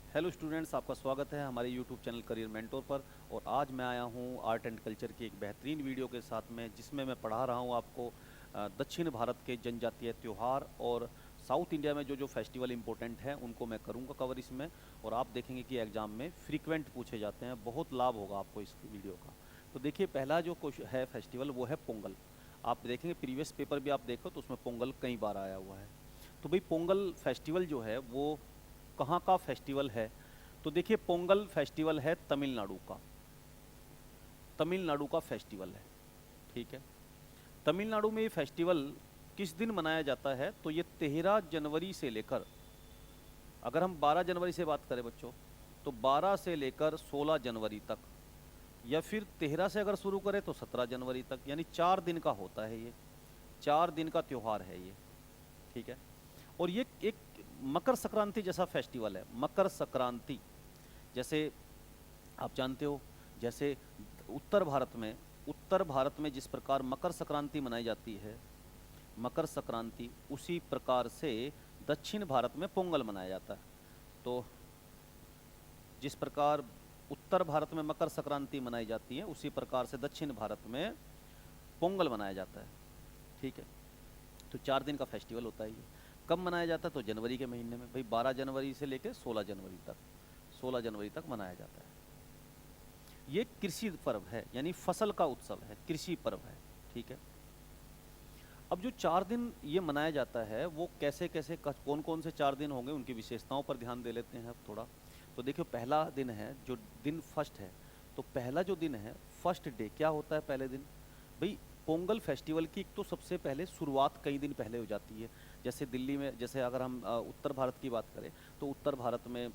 Hello students, आपका स्वागत है हमारे यूट्यूब चैनल करियर मेंटोर पर। और आज मैं आया हूँ आर्ट एंड कल्चर की एक बेहतरीन वीडियो के साथ में, जिसमें मैं पढ़ा रहा हूँ आपको दक्षिण भारत के जनजातीय त्यौहार और साउथ इंडिया में जो जो फेस्टिवल इंपॉर्टेंट हैं उनको मैं करूँगा कवर इसमें। और आप देखेंगे कि एग्ज़ाम में फ्रीक्वेंट पूछे जाते हैं, बहुत लाभ होगा आपको इस वीडियो का। तो देखिए, पहला जो क्वेश्चन है फेस्टिवल, वो है पोंगल। आप देखेंगे प्रीवियस पेपर भी आप देखो तो उसमें पोंगल कई बार आया हुआ है। तो भाई, पोंगल फेस्टिवल जो है वो कहाँ का फेस्टिवल है? तो देखिए, पोंगल फेस्टिवल है तमिलनाडु का। तमिलनाडु का फेस्टिवल है, ठीक है। तमिलनाडु में ये फेस्टिवल किस दिन मनाया जाता है? तो ये 13 जनवरी से लेकर, अगर हम 12 जनवरी से बात करें बच्चों, तो 12 से लेकर 16 जनवरी तक, या फिर 13 से अगर शुरू करें तो 17 जनवरी तक, यानी 4 दिन का होता है ये। 4 दिन का त्यौहार है ये, ठीक है। और ये एक मकर संक्रांति जैसा फेस्टिवल है। मकर संक्रांति जैसे आप जानते हो, जैसे उत्तर भारत में जिस प्रकार मकर संक्रांति मनाई जाती है, मकर संक्रांति, उसी प्रकार से दक्षिण भारत में पोंगल मनाया जाता है। तो जिस प्रकार उत्तर भारत में मकर संक्रांति मनाई जाती है, उसी प्रकार से दक्षिण भारत में पोंगल मनाया जाता है, ठीक है। तो 4 दिन का फेस्टिवल होता है ये। कब मनाया जाता है? तो जनवरी के महीने में, भाई 12 जनवरी से लेकर 16 जनवरी तक, 16 जनवरी तक मनाया जाता है। ये कृषि पर्व है, यानी फसल का उत्सव है, कृषि पर्व है, ठीक है। अब जो 4 दिन ये मनाया जाता है, वो कैसे कैसे, कौन कौन से 4 दिन होंगे, उनकी विशेषताओं पर ध्यान दे लेते हैं अब थोड़ा। तो देखियो, पहला दिन है, जो दिन फर्स्ट है, तो पहला जो दिन है, फर्स्ट डे, क्या होता है पहले दिन? भाई, पोंगल फेस्टिवल की एक तो सबसे पहले शुरुआत कई दिन पहले हो जाती है। जैसे दिल्ली में, जैसे अगर हम उत्तर भारत की बात करें, तो उत्तर भारत में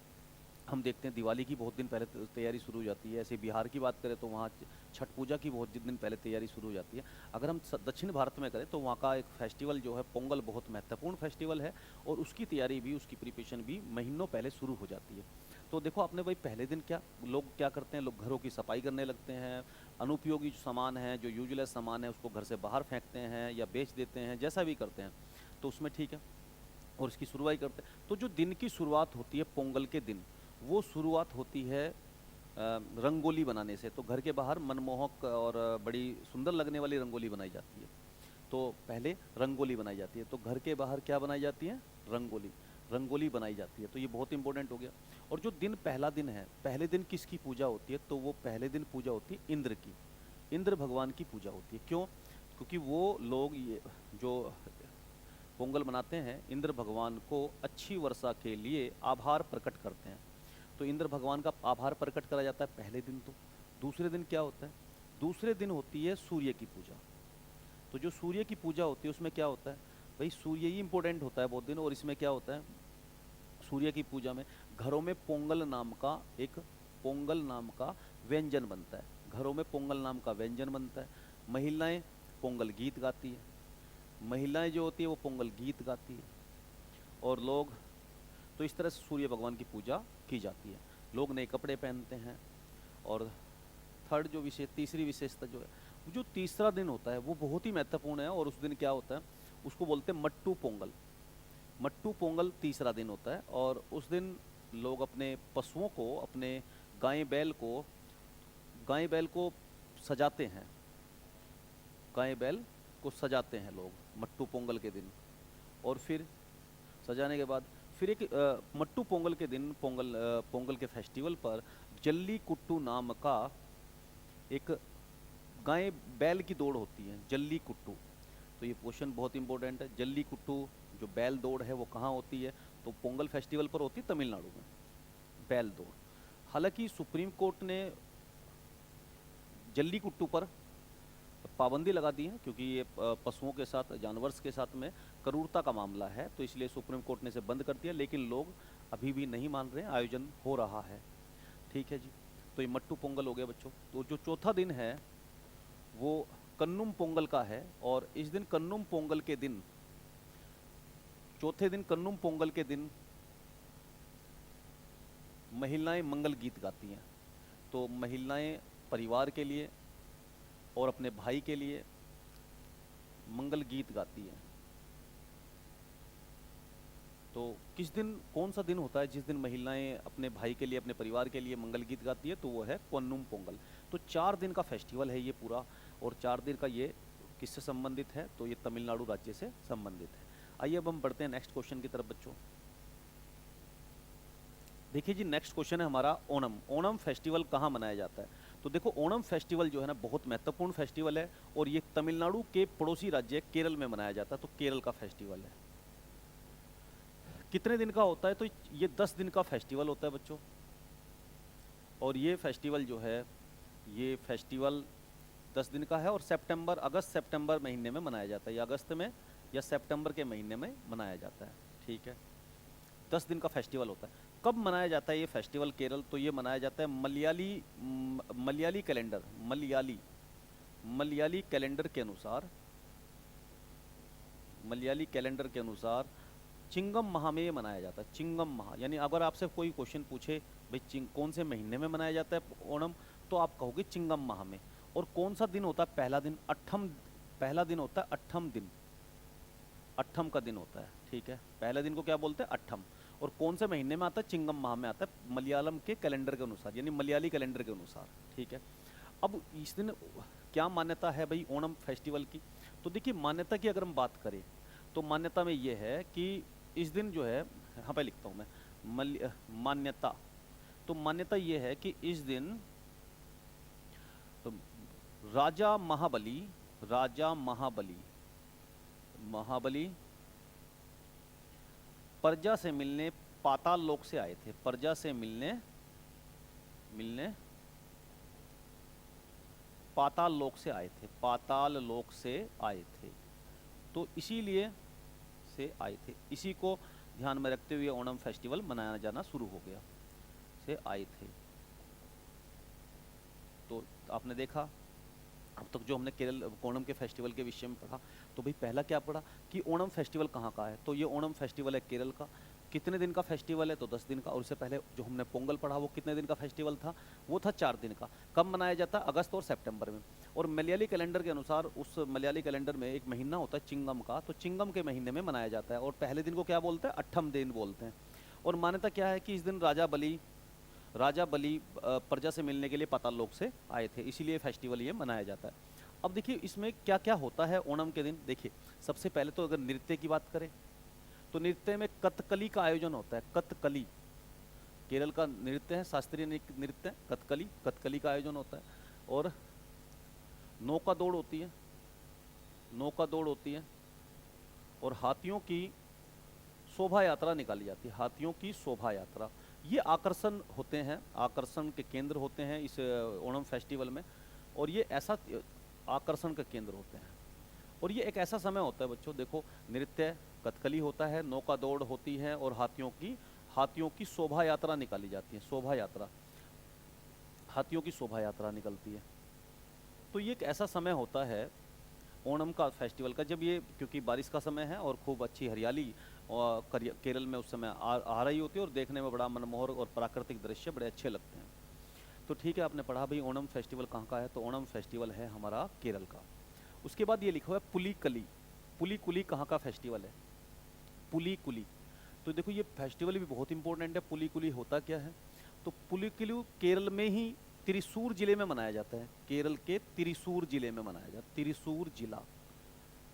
हम देखते हैं दिवाली की बहुत दिन पहले तैयारी शुरू हो जाती है। ऐसे बिहार की बात करें तो वहाँ छठ पूजा की बहुत दिन पहले तैयारी शुरू हो जाती है। अगर हम दक्षिण भारत में करें तो वहाँ का एक फेस्टिवल जो है पोंगल, बहुत महत्वपूर्ण फेस्टिवल है, और उसकी तैयारी भी, उसकी प्रिपरेशन भी महीनों पहले शुरू हो जाती है। तो देखो आपने, भाई पहले दिन लोग क्या करते हैं, लोग घरों की सफाई करने लगते हैं। अनुपयोगी जो सामान है, जो यूजलेस सामान है, उसको घर से बाहर फेंकते हैं या बेच देते हैं, जैसा भी करते हैं, तो उसमें ठीक है, और इसकी शुरुआत करते हैं। तो जो दिन की शुरुआत होती है पोंगल के दिन, वो शुरुआत होती है रंगोली बनाने से। तो घर के बाहर मनमोहक और बड़ी सुंदर लगने वाली रंगोली बनाई जाती है। तो पहले रंगोली बनाई जाती है, तो घर के बाहर क्या बनाई जाती है? रंगोली, रंगोली बनाई जाती है। तो ये बहुत इंपॉर्टेंट हो गया। और जो दिन, पहला दिन है, पहले दिन किसकी पूजा होती है? तो वो पहले दिन पूजा होती है इंद्र की। इंद्र भगवान की पूजा होती है। क्यों? क्योंकि वो लोग ये जो पोंगल मनाते हैं, इंद्र भगवान को अच्छी वर्षा के लिए आभार प्रकट करते हैं। तो इंद्र भगवान का आभार प्रकट करा जाता है पहले दिन। तो दूसरे दिन क्या होता है? दूसरे दिन होती है सूर्य की पूजा। तो जो सूर्य की पूजा होती है, उसमें क्या होता है? भाई, सूर्य ही इंपॉर्टेंट होता है बहुत दिन। और इसमें क्या होता है? सूर्य की पूजा में घरों में पोंगल नाम का व्यंजन बनता है। घरों में पोंगल नाम का व्यंजन बनता है। महिलाएं पोंगल गीत गाती है। महिलाएं जो होती है वो पोंगल गीत गाती है। और लोग, तो इस तरह से सूर्य भगवान की पूजा की जाती है। लोग नए कपड़े पहनते हैं। और तीसरी विशेषता जो है, जो तीसरा दिन होता है, वो बहुत ही महत्वपूर्ण है। और उस दिन क्या होता है? उसको बोलते हैं मट्टू पोंगल। मट्टू पोंगल तीसरा दिन होता है। और उस दिन लोग अपने पशुओं को, अपने गाय बैल को गाय बैल को सजाते हैं। गाय बैल को सजाते हैं लोग मट्टू पोंगल के दिन। और फिर सजाने के बाद फिर एक मट्टू पोंगल के दिन, पोंगल के फेस्टिवल पर जल्ली कुट्टू नाम का एक गाय बैल की दौड़ होती है, जल्ली कुट्टू। तो ये क्वेश्चन बहुत इंपॉर्टेंट है। जल्ली कुट्टू जो बैल दौड़ है, वो कहाँ होती है? तो पोंगल फेस्टिवल पर होती है तमिलनाडु में, बैल दौड़। हालांकि सुप्रीम कोर्ट ने जल्ली कुट्टू पर पाबंदी लगा दी है, क्योंकि ये पशुओं के साथ, जानवर के साथ में क्रूरता का मामला है। तो इसलिए सुप्रीम कोर्ट ने इसे बंद कर दिया। लेकिन लोग अभी भी नहीं मान रहे हैं, आयोजन हो रहा है, ठीक है जी। तो ये मट्टू पोंगल हो गया बच्चों। तो जो चौथा दिन है वो कन्नुम पोंगल का है। और इस दिन कन्नुम पोंगल के दिन, चौथे दिन कन्नुम पोंगल के दिन, महिलाएं मंगल गीत गाती हैं। तो महिलाएं परिवार के लिए और अपने भाई के लिए मंगल गीत गाती हैं। तो किस दिन, कौन सा दिन होता है जिस दिन महिलाएं अपने भाई के लिए, अपने परिवार के लिए मंगल गीत गाती है? तो वो है कोन्नुम पोंगल। तो 4 दिन का फेस्टिवल है ये पूरा, और 4 दिन का ये किससे संबंधित है? तो ये तमिलनाडु राज्य से संबंधित है। आइए अब हम बढ़ते हैं नेक्स्ट क्वेश्चन की तरफ बच्चों। देखिए जी, नेक्स्ट क्वेश्चन है हमारा ओणम। ओणम फेस्टिवल कहाँ मनाया जाता है? तो देखो, ओणम फेस्टिवल जो है ना बहुत महत्वपूर्ण फेस्टिवल है, और ये तमिलनाडु के पड़ोसी राज्य केरल में मनाया जाता है। तो केरल का फेस्टिवल है। कितने दिन का होता है? तो ये 10 दिन का फेस्टिवल होता है बच्चों। और ये फेस्टिवल जो है, ये फेस्टिवल 10 दिन का है, और अगस्त सितंबर महीने में मनाया जाता है, या अगस्त में या सितंबर के महीने में मनाया जाता है। ठीक है, 10 दिन का फेस्टिवल होता है। कब मनाया जाता है ये फेस्टिवल केरल? तो ये मनाया जाता है मलयाली कैलेंडर, मलयाली कैलेंडर के अनुसार, मलयाली कैलेंडर के अनुसार चिंगम माह में ये मनाया जाता है। चिंगम माह, यानी अगर आपसे कोई क्वेश्चन पूछे भाई कौन से महीने में मनाया जाता है ओणम, तो आप कहोगे चिंगम माह में। और कौन सा दिन होता है? पहला दिन पहला दिन होता है अट्ठम दिन, अट्ठम का दिन होता है। ठीक है, पहले दिन को क्या बोलते हैं? अट्ठम। और कौन से महीने में आता है? चिंगम माह में आता है, मलयालम के कैलेंडर के अनुसार, यानी मलयाली कैलेंडर के अनुसार। ठीक है, अब इस दिन क्या मान्यता है भाई ओणम फेस्टिवल की? तो देखिए, मान्यता की अगर हम बात करें तो मान्यता में ये है कि इस दिन जो है, यहाँ पे लिखता हूँ मैं मान्यता। तो मान्यता ये है कि इस दिन राजा महाबली प्रजा से मिलने पाताल लोक से आए थे। प्रजा से मिलने पाताल लोक से आए थे, पाताल लोक से आए थे। तो इसीलिए से आए थे, इसी को ध्यान में रखते हुए ओणम फेस्टिवल मनाया जाना शुरू हो गया, से आए थे। तो आपने देखा अब तक जो हमने केरल ओणम के फेस्टिवल के विषय में पढ़ा, तो भाई पहला क्या पढ़ा कि ओणम फेस्टिवल कहाँ का है? तो ये ओणम फेस्टिवल है केरल का। कितने दिन का फेस्टिवल है? तो 10 दिन का। और उससे पहले जो हमने पोंगल पढ़ा वो कितने दिन का फेस्टिवल था? वो था 4 दिन का। कब मनाया जाता है? अगस्त और सितंबर में। और मलयाली कैलेंडर के अनुसार, उस मलयाली कैलेंडर में एक महीना होता है चिंगम का, तो चिंगम के महीने में मनाया जाता है। और पहले दिन को क्या बोलते हैं? अट्ठम दिन बोलते हैं। और मान्यता क्या है कि इस दिन राजा बलि प्रजा से मिलने के लिए पाताल लोक से आए थे, इसीलिए फेस्टिवल ये मनाया जाता है। अब देखिए इसमें क्या क्या होता है ओणम के दिन। देखिए, सबसे पहले तो अगर नृत्य की बात करें तो नृत्य में कथकली का आयोजन होता है। कथकली केरल का नृत्य है, शास्त्रीय नृत्य कथकली का आयोजन होता है। और नौका दौड़ होती है, और हाथियों की शोभा यात्रा निकाली जाती है। हाथियों की शोभा यात्रा, ये आकर्षण होते हैं, आकर्षण के केंद्र होते हैं इस ओणम फेस्टिवल में। और ये ऐसा आकर्षण का केंद्र होते हैं। और ये एक ऐसा समय होता है बच्चों, देखो, नृत्य कथकली होता है, नौका दौड़ होती है, और हाथियों की शोभा यात्रा निकाली जाती है। हाथियों की शोभा यात्रा निकलती है। तो ये एक ऐसा समय होता है ओणम का फेस्टिवल का, जब ये, क्योंकि बारिश का समय है और खूब अच्छी हरियाली और केरल में उस समय आ रही होती है, और देखने में बड़ा मनमोहक और प्राकृतिक दृश्य बड़े अच्छे लगते हैं। तो ठीक है, आपने पढ़ा भाई ओणम फेस्टिवल कहाँ का है? तो ओणम फेस्टिवल है हमारा केरल का। उसके बाद ये लिखा हुआ है पुलिकली। पुलिकुली कहाँ का फेस्टिवल है? पुलिकुली। तो देखो, ये फेस्टिवल भी बहुत इंपॉर्टेंट है। पुलिकुली होता क्या है? तो पुलिकुली केरल में ही त्रिशूर जिले में मनाया जाता है। केरल के त्रिशूर जिले में मनाया जाता है, त्रिशूर जिला।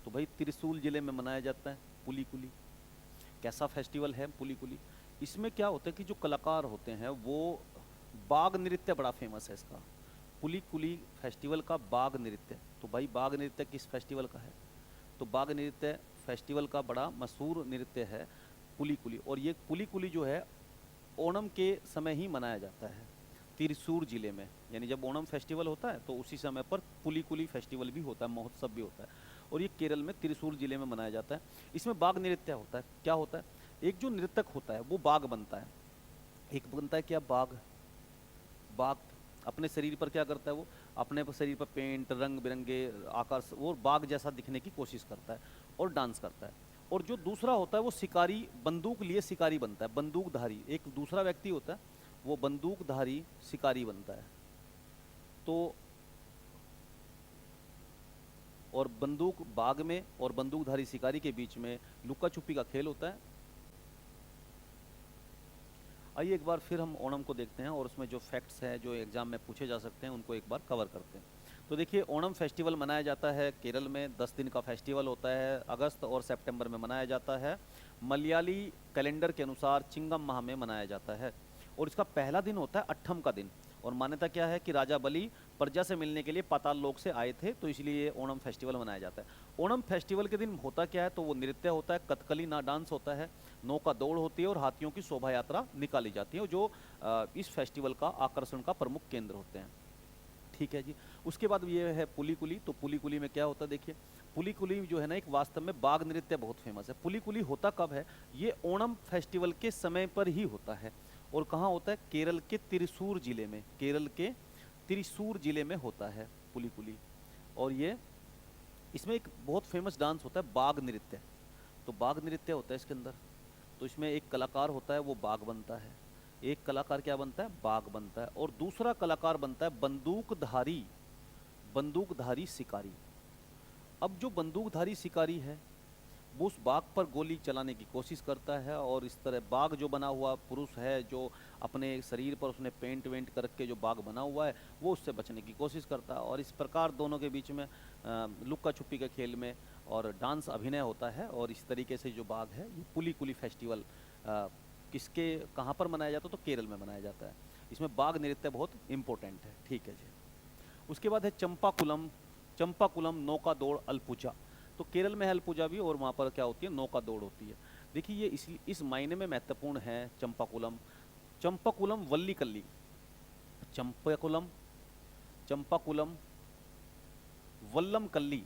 तो भाई त्रिशूर जिले में मनाया जाता है पुलिकुली। कैसा फेस्टिवल है पुलिकुली? इसमें क्या होता है कि जो कलाकार होते हैं वो बाघ नृत्य बड़ा फेमस है इसका, पुलिकुली फेस्टिवल का बाघ नृत्य। तो भाई बाघ नृत्य किस फेस्टिवल का है? तो बाघ नृत्य फेस्टिवल का बड़ा मशहूर नृत्य है पुलिकुली। और ये पुलिकुली जो है ओणम के समय ही मनाया जाता है त्रिशूर जिले में। यानी जब ओणम फेस्टिवल होता है तो उसी समय पर पुलिकुली फेस्टिवल भी होता है, महोत्सव भी होता है। और ये केरल में त्रिशूर जिले में मनाया जाता है। इसमें बाघ नृत्य होता है। क्या होता है? एक जो नृतक होता है वो बाघ बनता है। एक बनता है क्या? बाघ अपने शरीर पर क्या करता है? वो अपने शरीर पर पेंट, रंग बिरंगे आकार, वो बाघ जैसा दिखने की कोशिश करता है और डांस करता है। और जो दूसरा होता है वो शिकारी, बंदूक लिए शिकारी बनता है, बंदूकधारी। एक दूसरा व्यक्ति होता है वो बंदूकधारी शिकारी बनता है। तो और बंदूक बाघ में और बंदूकधारी शिकारी के बीच में लुका छुपी का खेल होता है। आइए एक बार फिर हम ओणम को देखते हैं और उसमें जो फैक्ट्स हैं जो एग्जाम में पूछे जा सकते हैं उनको एक बार कवर करते हैं। तो देखिए, ओणम फेस्टिवल मनाया जाता है केरल में, 10 दिन का फेस्टिवल होता है, अगस्त और सितंबर में मनाया जाता है। मलयाली कैलेंडर के अनुसार चिंगम माह में मनाया जाता है और इसका पहला दिन होता है अट्ठम का दिन। और मान्यता क्या है कि राजा बलि प्रजा से मिलने के लिए पाताल लोक से आए थे, तो इसलिए ओणम फेस्टिवल मनाया जाता है। ओणम फेस्टिवल के दिन होता क्या है, तो वो नृत्य होता है, कथकली ना डांस होता है, नौका दौड़ होती है और हाथियों की शोभा यात्रा निकाली जाती है, जो इस फेस्टिवल का आकर्षण का प्रमुख केंद्र होते हैं। ठीक है जी। उसके बाद ये है पुली कुली। तो पुली कुली में क्या होता है, देखिए पुली कुली जो है ना, एक वास्तव में बाघ नृत्य बहुत फेमस है। पुली कुली होता कब है, ये ओणम फेस्टिवल के समय पर ही होता है। और कहाँ होता है, केरल के त्रिशूर जिले में, केरल के त्रिशूर जिले में होता है पुली कुली। और ये इसमें एक बहुत फेमस डांस होता है बाघ नृत्य। तो बाघ नृत्य होता है इसके अंदर। तो इसमें एक कलाकार होता है वो बाघ बनता है, एक कलाकार क्या बनता है, बाघ बनता है, और दूसरा कलाकार बनता है बंदूकधारी, बंदूकधारी शिकारी। अब जो बंदूकधारी शिकारी है वो उस बाघ पर गोली चलाने की कोशिश करता है, और इस तरह बाघ जो बना हुआ पुरुष है, जो अपने शरीर पर उसने पेंट वेंट करके जो बाघ बना हुआ है, वो उससे बचने की कोशिश करता है। और इस प्रकार दोनों के बीच में लुक्का छुपी के खेल में और डांस अभिनय होता है। और इस तरीके से जो बाघ है, ये पुली कुली फेस्टिवल किसके कहाँ पर मनाया जाता है, तो केरल में मनाया जाता है। इसमें बाघ नृत्य बहुत इंपॉर्टेंट है। ठीक है जी। उसके बाद है चंपाकुलम। चंपाकुलम नौका दौड़ अल्पुजा। तो केरल में है अल्पुजा भी, और वहाँ पर क्या होती है, नौका दौड़ होती है। देखिए ये इस मायने में महत्वपूर्ण है चंपाकुलम। चंपाकुलम वल्लीकल्ली, चंपाकुलम, चंपाकुलम वल्लम कल्ली,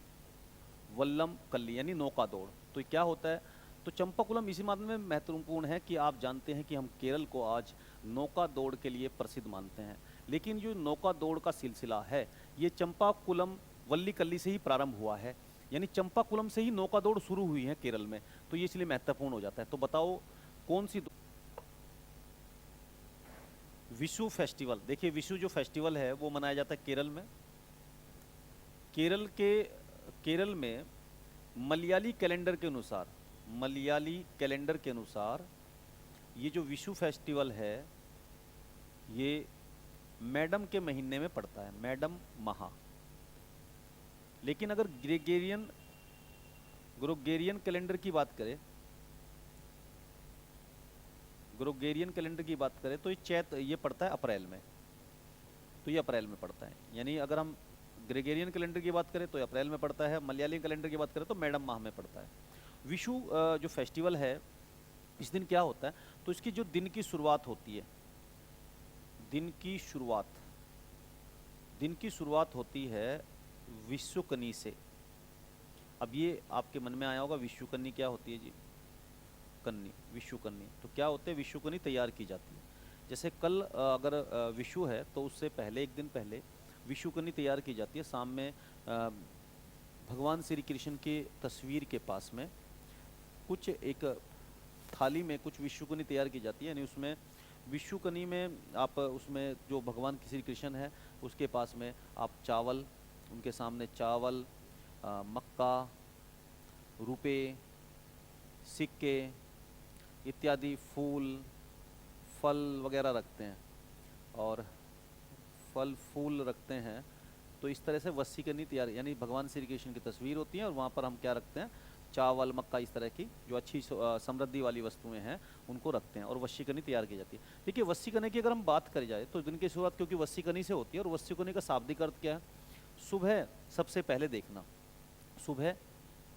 वल्लम कल्ली यानी नौका दौड़। तो क्या होता है, तो चंपाकुलम इसी मामले में महत्वपूर्ण है कि आप जानते हैं कि हम केरल को आज नौका दौड़ के लिए प्रसिद्ध मानते हैं, लेकिन जो नौका दौड़ का सिलसिला है ये चंपाकुलम वल्लीकल्ली से ही प्रारंभ हुआ है, यानी चंपाकुलम से ही नौका दौड़ शुरू हुई है केरल में। तो ये इसलिए महत्वपूर्ण हो जाता है। तो बताओ कौन सी विशु फेस्टिवल। देखिए विशु जो फेस्टिवल है वो मनाया जाता है केरल में। केरल में मलयाली कैलेंडर के अनुसार, मलयाली कैलेंडर के अनुसार ये जो विशु फेस्टिवल है ये मैडम के महीने में पड़ता है, मैडम माह। लेकिन अगर ग्रेगोरियन कैलेंडर की बात करें, ग्रेगोरियन कैलेंडर की बात करें तो ये पड़ता है अप्रैल में। तो ये अप्रैल में पड़ता है, यानी अगर हम ग्रेगोरियन कैलेंडर की बात करें तो अप्रैल में पड़ता है, मलयाली कैलेंडर की बात करें तो मैडम माह में पड़ता है। विशु जो फेस्टिवल है, इस दिन क्या होता है, तो इसकी जो दिन की शुरुआत होती है, दिन की शुरुआत होती है विशुकनी से। अब ये आपके मन में आया होगा विशुकनी क्या होती है जी, कन्नी, विशुकन्नी। तो क्या होते हैं, विशुकन्नी तैयार की जाती है। जैसे कल अगर विशु है तो उससे पहले एक दिन पहले विशुकन्नी तैयार की जाती है। शाम में भगवान श्री कृष्ण की तस्वीर के पास में कुछ एक थाली में कुछ विशुकन्नी तैयार की जाती है, यानी उसमें विशुकन्नी में आप उसमें जो भगवान श्री कृष्ण है उसके पास में आप चावल, उनके सामने चावल, मक्का, रुपए, सिक्के इत्यादि, फूल, फल वगैरह रखते हैं, और फल फूल रखते हैं। तो इस तरह से वस्सीकरनी तैयार, यानी भगवान श्री कृष्ण की तस्वीर होती है और वहाँ पर हम क्या रखते हैं, चावल, मक्का, इस तरह की जो अच्छी समृद्धि वाली वस्तुएं हैं उनको रखते हैं और वस्सीकरनी तैयार की जाती है। देखिए वस्सीकरनी की अगर हम बात करी जाए तो दिन की शुरुआत क्योंकि वस्सीकरनी से होती है, और वस्सीकरनी का शाब्दिक अर्थ क्या है, सुबह सबसे पहले देखना, सुबह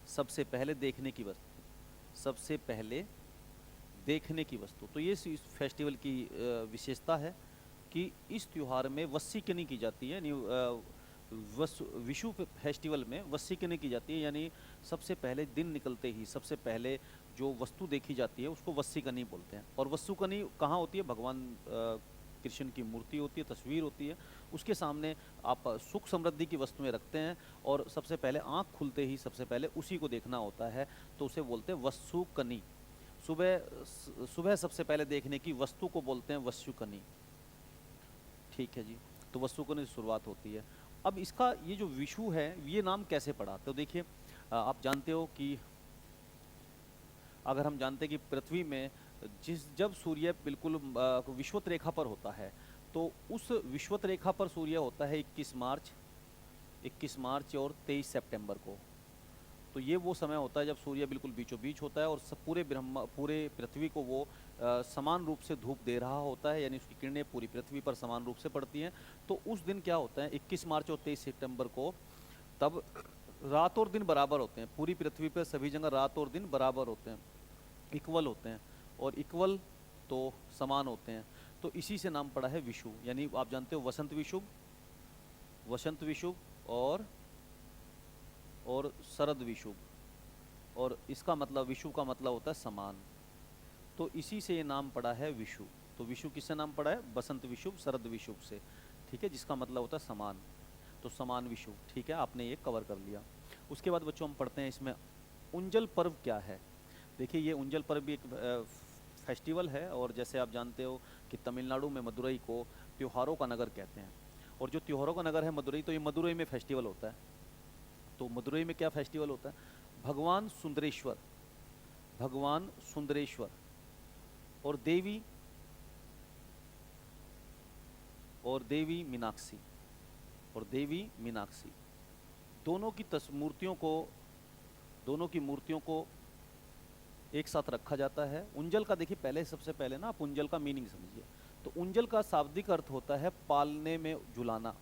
सबसे पहले देखने की वस्तु, सबसे पहले देखने की वस्तु। तो ये इस फेस्टिवल की विशेषता है कि इस त्यौहार में वस्सीकरनी की जाती है, यानी विशु फेस्टिवल में वस्सीकरनी की जाती है, यानी सबसे पहले दिन निकलते ही सबसे पहले जो वस्तु देखी जाती है उसको वस्सीकरनी बोलते हैं। और वस्सीकरनी कहाँ होती है, भगवान कृष्ण की मूर्ति होती है, तस्वीर होती है, उसके सामने आप सुख समृद्धि की वस्तुएं रखते हैं और सबसे पहले आँख खुलते ही सबसे पहले उसी को देखना होता है, तो उसे बोलते हैं वस्सुकनी। सुबह सबसे पहले देखने की वस्तु को बोलते हैं वस्सुकनी। ठीक है जी। तो वस्सुकनी से शुरुआत होती है। अब इसका ये जो विशु है ये नाम कैसे पड़ा, तो देखिए आप जानते हो कि अगर हम जानते हैं कि पृथ्वी में जब सूर्य बिल्कुल विषुवत रेखा पर होता है, तो उस विषुवत रेखा पर सूर्य होता है 21 मार्च और 23 सितंबर को। तो ये वो समय होता है जब सूर्य बिल्कुल बीचों बीच होता है और सब पूरे पृथ्वी को वो समान रूप से धूप दे रहा होता है, यानी उसकी किरणें पूरी पृथ्वी पर समान रूप से पड़ती हैं। तो उस दिन क्या होता है, 21 मार्च और 23 सितंबर को, तब रात और दिन बराबर होते हैं। पूरी पृथ्वी पर सभी जगह रात और दिन बराबर होते हैं, इक्वल होते हैं। और इक्वल तो समान होते हैं, तो इसी से नाम पड़ा है विषुव। यानी आप जानते हो वसंत विषुव और शरद विषुव, और इसका मतलब विषुव का मतलब होता है समान। तो इसी से ये नाम पड़ा है विषुव। तो विषुव किससे नाम पड़ा है, बसंत विषुव शरद विषुव से, ठीक है, जिसका मतलब होता है समान। तो समान विषुव, ठीक है, आपने ये कवर कर लिया। उसके बाद बच्चों हम पढ़ते हैं इसमें उंजल पर्व क्या है। देखिए ये उंजल पर्व भी एक फेस्टिवल है, और जैसे आप जानते हो कि तमिलनाडु में मदुरई को त्योहारों का नगर कहते हैं। और जो त्योहारों का नगर है मदुरई, तो ये मदुरई में फेस्टिवल होता है। तो मदुरई में क्या फेस्टिवल होता है, भगवान सुंदरेश्वर और देवी मीनाक्षी दोनों की मूर्तियों को एक साथ रखा जाता है। उंजल का देखिए सबसे पहले ना आप उंजल का मीनिंग समझिए। तो उंजल का शाब्दिक अर्थ होता है पालने में झुलाना।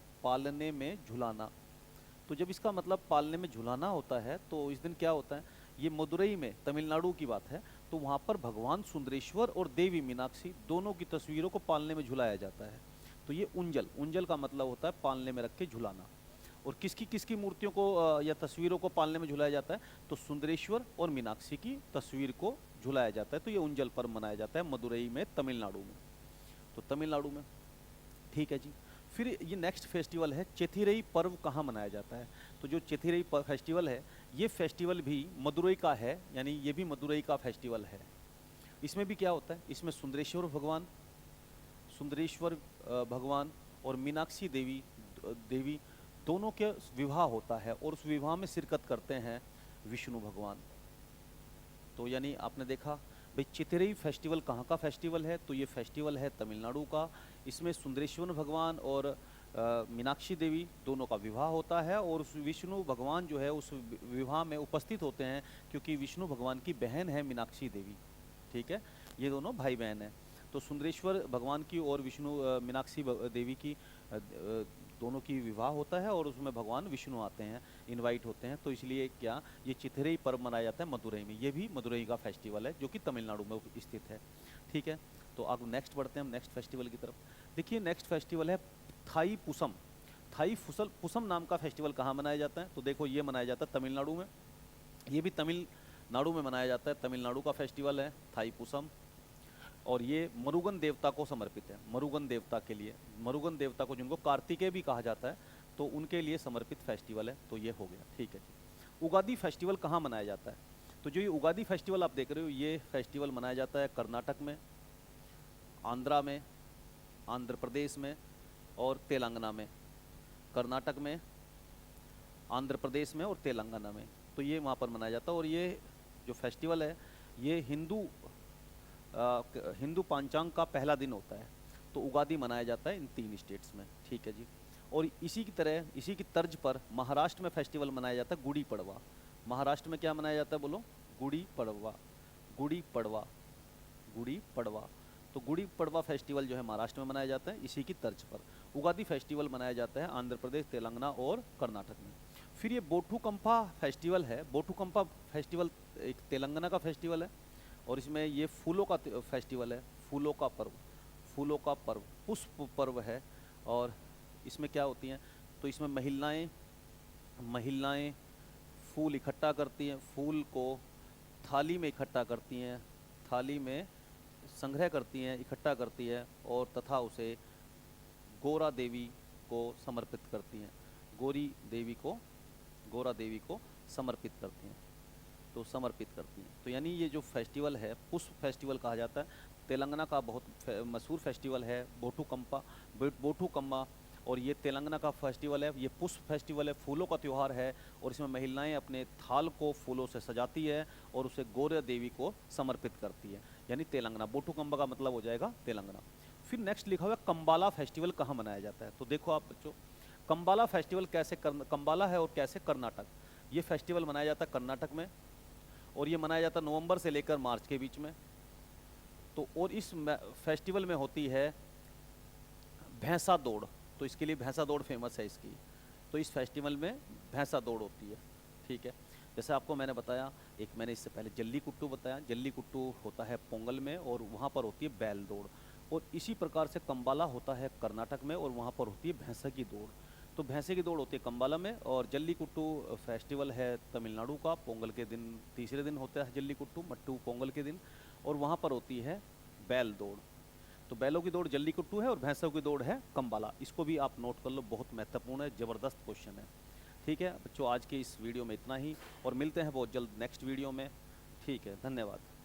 तो जब इसका मतलब पालने में झुलाना होता है, तो इस दिन क्या होता है, ये मदुरई में तमिलनाडु की बात है, तो वहाँ पर भगवान सुंदरेश्वर और देवी मीनाक्षी दोनों की तस्वीरों को पालने में झुलाया जाता है। तो ये उंजल का मतलब होता है पालने में रख के झुलाना। और किसकी मूर्तियों को या तस्वीरों को पालने में झुलाया जाता है, तो सुंदरेश्वर और मीनाक्षी की तस्वीर को झुलाया जाता है। तो ये उंजल पर्व मनाया जाता है मदुरई में, तमिलनाडु में। तो तमिलनाडु में, ठीक है जी। फिर ये नेक्स्ट फेस्टिवल है चिथिरई पर्व, कहाँ मनाया जाता है। तो जो चिथिरई फेस्टिवल है, ये फेस्टिवल भी मदुरई का है, यानी ये भी मदुरई का फेस्टिवल है। इसमें भी क्या होता है, इसमें सुंदरेश्वर भगवान और मीनाक्षी देवी दोनों के विवाह होता है, और उस विवाह में शिरकत करते हैं विष्णु भगवान। तो यानी आपने देखा भाई चिथिरई फेस्टिवल कहाँ का फेस्टिवल है, तो ये फेस्टिवल है तमिलनाडु का। इसमें सुंदरेश्वर भगवान और मीनाक्षी देवी दोनों का विवाह होता है, और उस विष्णु भगवान जो है उस विवाह में उपस्थित होते हैं, क्योंकि विष्णु भगवान की बहन है मीनाक्षी देवी, ठीक है, ये दोनों भाई बहन हैं। तो सुंदरेश्वर भगवान की और मीनाक्षी देवी की दोनों की विवाह होता है, और उसमें भगवान विष्णु आते हैं, इनवाइट होते हैं। तो इसलिए क्या ये चिथिरई पर्व मनाया जाता है मदुरई में। ये भी मदुरई का फेस्टिवल है जो कि तमिलनाडु में स्थित है, ठीक है। तो अब नेक्स्ट बढ़ते हैं हम नेक्स्ट फेस्टिवल की तरफ। देखिए नेक्स्ट फेस्टिवल है थाई पुसम नाम का फेस्टिवल कहाँ मनाया जाता है, तो देखो ये मनाया जाता है तमिलनाडु में। ये भी तमिलनाडु में मनाया जाता है, तमिलनाडु का फेस्टिवल है थाई पुसम। और ये मरुगन देवता को समर्पित है, मरुगन देवता के लिए, मरुगन देवता को जिनको कार्तिकेय भी कहा जाता है, तो उनके लिए समर्पित फेस्टिवल है। तो ये हो गया, ठीक है जी। उगादि फेस्टिवल कहाँ मनाया जाता है, तो जो ये उगादि फेस्टिवल आप देख रहे हो, ये फेस्टिवल मनाया जाता है कर्नाटक में, आंध्रा में, आंध्र प्रदेश में और तेलंगाना में। कर्नाटक में, आंध्र प्रदेश में और तेलंगाना में, तो ये वहाँ पर मनाया जाता है। और ये जो फेस्टिवल है ये हिंदू पंचांग का पहला दिन होता है। तो उगादि मनाया जाता है इन 3 स्टेट्स में, ठीक है जी। और इसी की तर्ज पर महाराष्ट्र में फेस्टिवल मनाया जाता है गुड़ी पड़वा। महाराष्ट्र में क्या मनाया जाता है, बोलो, गुड़ी पड़वा। तो गुड़ी पड़वा फेस्टिवल जो है महाराष्ट्र में मनाया जाता है इसी की तर्ज पर। उगादि फेस्टिवल मनाया जाता है आंध्र प्रदेश, तेलंगाना और कर्नाटक में। फिर ये बोठुकंपा फेस्टिवल है। बोठुकंपा फेस्टिवल एक तेलंगाना का फेस्टिवल है, और इसमें ये फूलों का फेस्टिवल है, फूलों का पर्व, पुष्प पर्व है। और इसमें क्या होती हैं, तो इसमें महिलाएं फूल इकट्ठा करती हैं, फूल को थाली में इकट्ठा करती हैं, थाली में संग्रह करती हैं, इकट्ठा करती है, और तथा उसे गोरा देवी को समर्पित करती हैं, गोरा देवी को समर्पित करती हैं, तो समर्पित करती हैं। तो यानी ये जो फेस्टिवल है पुष्प फेस्टिवल कहा जाता है। तेलंगाना का बहुत मशहूर फेस्टिवल है बोठुकम्मा, और ये तेलंगाना का फेस्टिवल है, ये पुष्प फेस्टिवल है, फूलों का त्यौहार है। और इसमें महिलाएं अपने थाल को फूलों से सजाती है और उसे गोरा देवी को समर्पित करती है। यानी तेलंगाना। बोटुकंबा का मतलब हो जाएगा तेलंगाना। फिर नेक्स्ट लिखा हुआ है कंबाला फेस्टिवल कहाँ मनाया जाता है। तो देखो आप बच्चों, कंबाला फेस्टिवल कैसे कंबाला है और कैसे कर्नाटक। ये फेस्टिवल मनाया जाता है कर्नाटक में, और ये मनाया जाता है नवंबर से लेकर मार्च के बीच में। तो और इस फेस्टिवल में होती है भैंसा दौड़। तो इसके लिए भैंसा दौड़ फेमस है इसकी। तो इस फेस्टिवल में भैंसा दौड़ होती है, ठीक है। जैसे आपको मैंने बताया, एक मैंने इससे पहले जल्ली कुट्टू बताया, जल्ली कुट्टू होता है पोंगल में और वहाँ पर होती है बैल दौड़। और इसी प्रकार से कंबाला होता है कर्नाटक में और वहाँ पर होती है भैंसा की दौड़। तो भैंसे की दौड़ होती है कंबाला में, और जल्ली कुट्टू फेस्टिवल है तमिलनाडु का। पोंगल के दिन तीसरे दिन होता है जल्ली कुट्टू मट्टू पोंगल के दिन, और वहाँ पर होती है बैल दौड़। तो बैलों की दौड़ जल्ली कुट्टू है और भैंसों की दौड़ है कंबाला। इसको भी आप नोट कर लो, बहुत महत्वपूर्ण है, ज़बरदस्त क्वेश्चन है। ठीक है बच्चों, आज के इस वीडियो में इतना ही, और मिलते हैं बहुत जल्द नेक्स्ट वीडियो में। ठीक है, धन्यवाद।